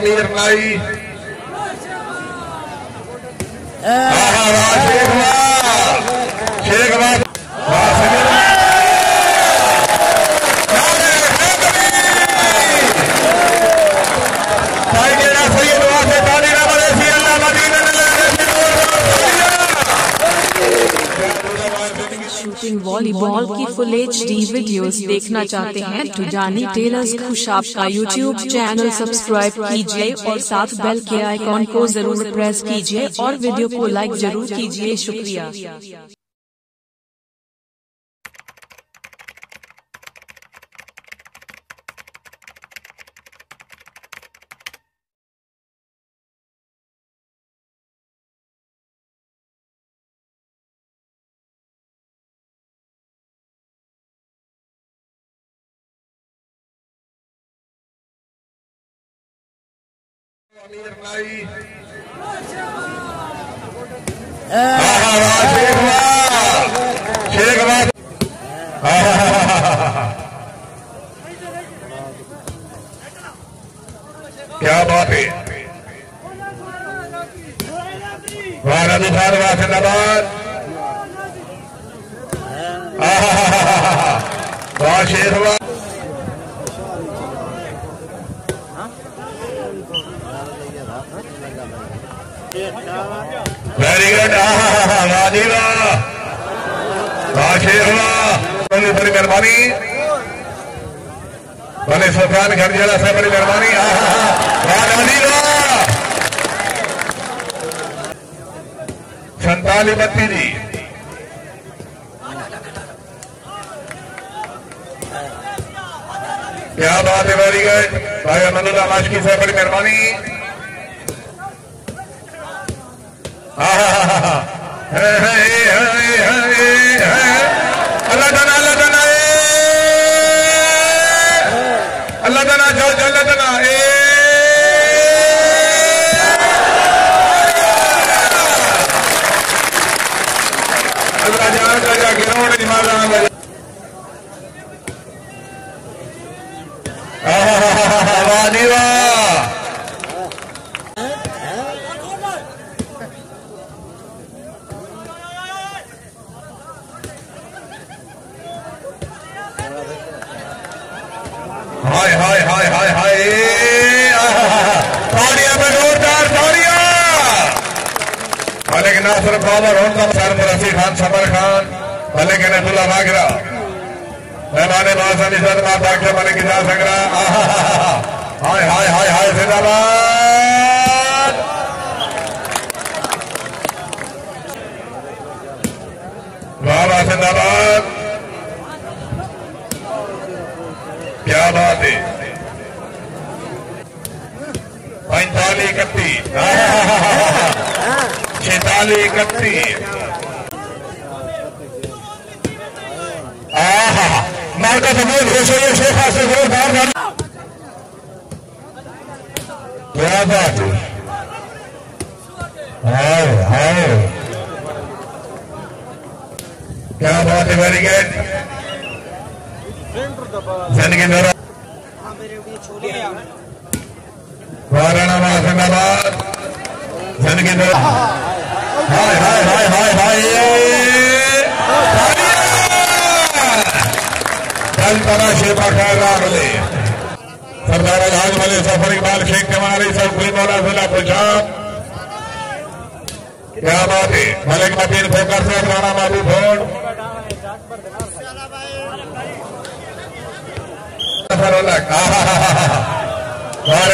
अमीर लाई Sheikh shooting volleyball की full HD videos देखना चाहते हैं तो जानी टेलर्स खुशाब का YouTube चैनल सब्सक्राइब कीजिए और साथ बेल के आइकॉन को जरूर प्रेस कीजिए और वीडियो को लाइक जरूर कीजिए। शुक्रिया। अमीर लाई शेख क्या बात है। जिंदाबाद वाह शेख वेरी गुड। बड़ी मेहरबानी बने सुल्तान घर जला से बड़ी मेहरबानी। संताली बत्ती जी क्या बात है। वेरी गुड भाई अमनुल्लाह माशकी से बड़ी मेहरबानी। अल्लाह दाना अल्लाह दाना अल्लाह दाना चल अल्लाह दाना अल्लाह जा गिरोड़ निमाज हाय हाय हाय हाय हाय तालियां पे जोरदार तालियां। मलिक नासिर बाबर होता सरवर रफी खान समर खान मलिक नबुल्ला बागरा मेहमान बाजा निजात माता के मलिक जा संगरा। हाय हाय हाय हाय जिंदाबाद बाबा जिंदाबाद। क्या बात है। 45 31 46 31 मार्का सबूत घोषणा शेखा से वो बाहर। क्या बात है। हाय हाय क्या बात है। वेरी गुड जिंदाबाद जिंदगी हाय हाय हाय हाय हाय कल तरा शेफा खैर रागले सरदार अलहाज वाले सफर इकबाल शेख कमारी सौकरी मौला जिला पंजाब। क्या बात है। मलिक मतीन फोकर से राणा महबूब भोट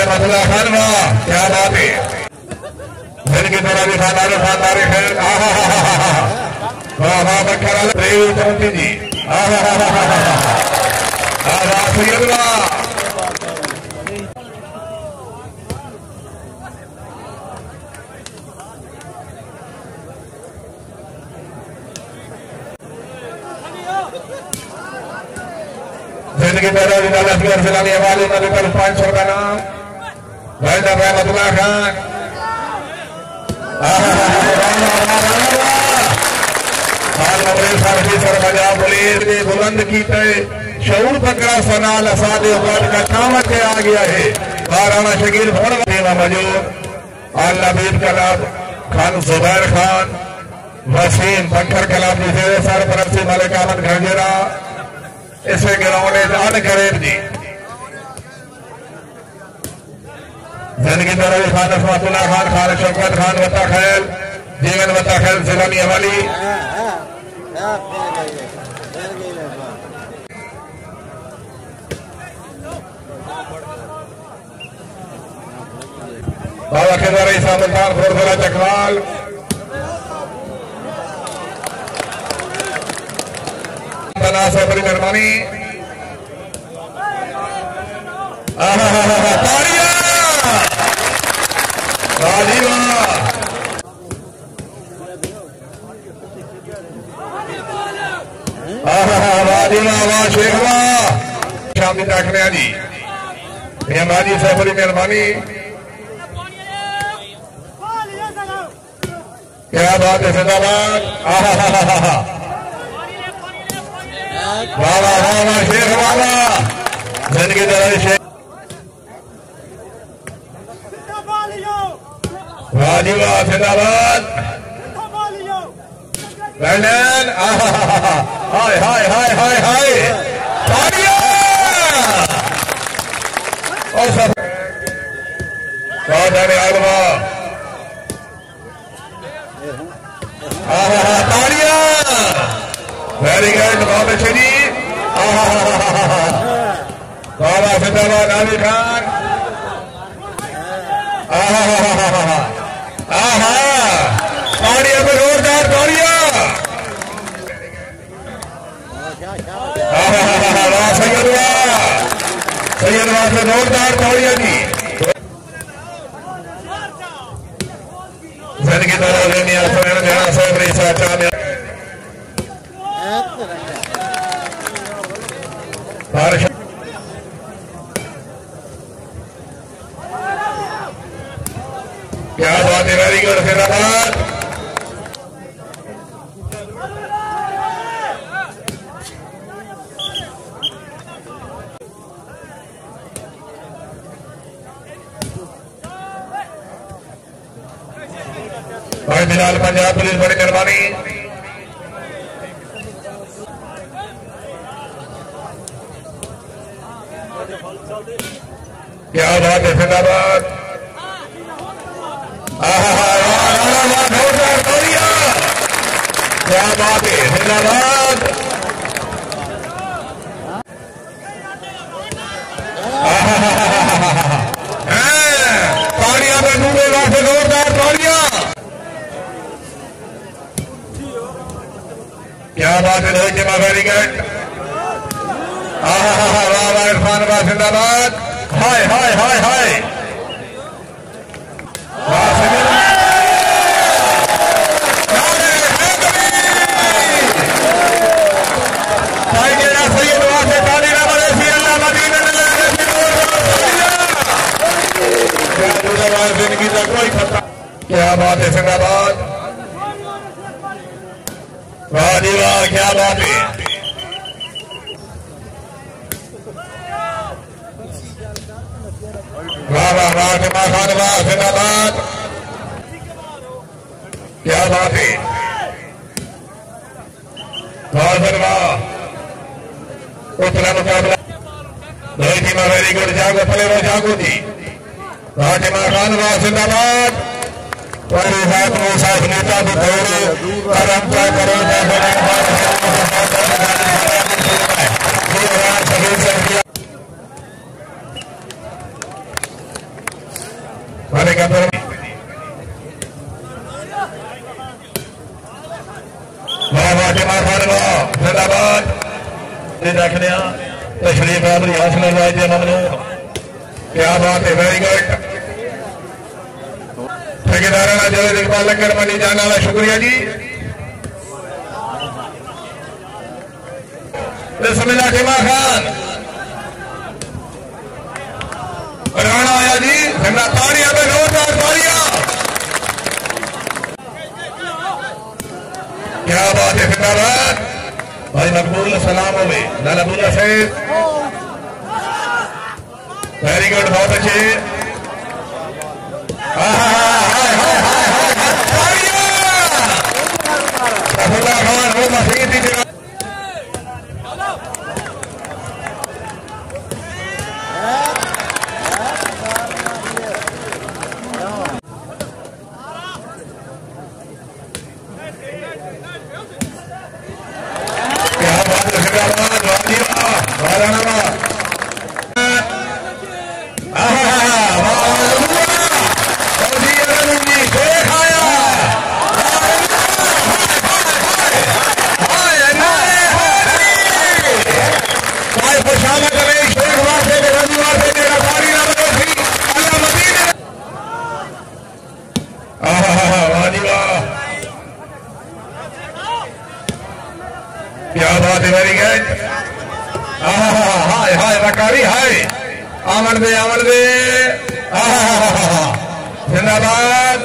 मसला खान वाह क्या बात है। दिन की तरह भी खानदारी खानदारी खैर वाह वाह बखर चौथी जी जिंदगी मेरा जिलानी वाले नबी पर 500 रुपया नाम वैदा रहमतुल्लाह खान। बुलंद की शऊर पकड़ा सनाल असाद का काम के आ गया है। राणा शकील फोन मौजूद आल नबीब कलब खान जुबैर खान वसीम पत्थर कलब दूसरे सरपरस्ती मलिक अहमद खंडेरा इसे ग्राउंड अन करीब जी जिंदगी दरवी खान असमातुल्लाह खान खान शौकत खान वता खैल जीवन वता खैल जिलानी हवाली बाबा के द्वारा ईसा मुल्तान फुरफुरा चकवाल तनासा बड़ी मेहरबानी तालियां वाह शेखवा शामी रखने जी मेहमानी से बड़ी मेहरबानी क्या बात है जिंदाबाद वाह वाह वाह शेख बाबा जिंदगी दराज शेख वाह जी वाह जिंदाबाद लंदन हाय हाय हाय हाय हाय तालियां और सब बहुत आगवा तालियां वेरी गुड बहुत अच्छे जी बाबा जिंदाबाद आमिर खान तालियां में जोरदार तालियां सैयदवा से जोरदार तालियां जी जिंदगी दराज मियां सोहन जरा सोहरी साचा में क्या बात है वेरी गुड जिंदाबाद भाई बिलाल पंजाब पुलिस बड़ी मेहरबानी क्या बात है जिंदाबाद क्या बात है जिंदाबाद तालियां में डूबेगा से जोरदार तालियां क्या बात है रोहित जमा वेरी गुड वाह इरफान बा जिंदाबाद हाय हाय हाय हाय जिंदगी का कोई खतरा क्या बात है जिंदाबाद वाह जी वाह क्या बात है वाह वाह वाह जमा खान वाह जिंदाबाद क्या बात है वाह सर वाह उतना मुकाबला रोहित में वेरी गुड जागो फले वो जागो जी राजमा खान वाह जिंदाबाद परिवार को साथ नेता भी थोड़े करम क्या करो जिंदाबाद रखने तशरीफ आबरी हौसला राज ममनून क्या बात है वेरी गुड ठेकेदाराना जवेद इकबाल लंगर मनी जाने वाला शुक्रिया जी बिस्मिल्लाह टिमा खान राणा आया जी झंडा तालियां में जोरदार तालियां क्या बात है जिंदाबाद भाई मकबूल सलाम हो गए लाला बुल्ला साहब वेरी गुड, बहुत अच्छे। सफुल्ला खान वो मशीन थी। क्या बात है, क्या बात है, वेरी गुड। हाय हाय रकारी हाय, आमन दे जिंदाबाद।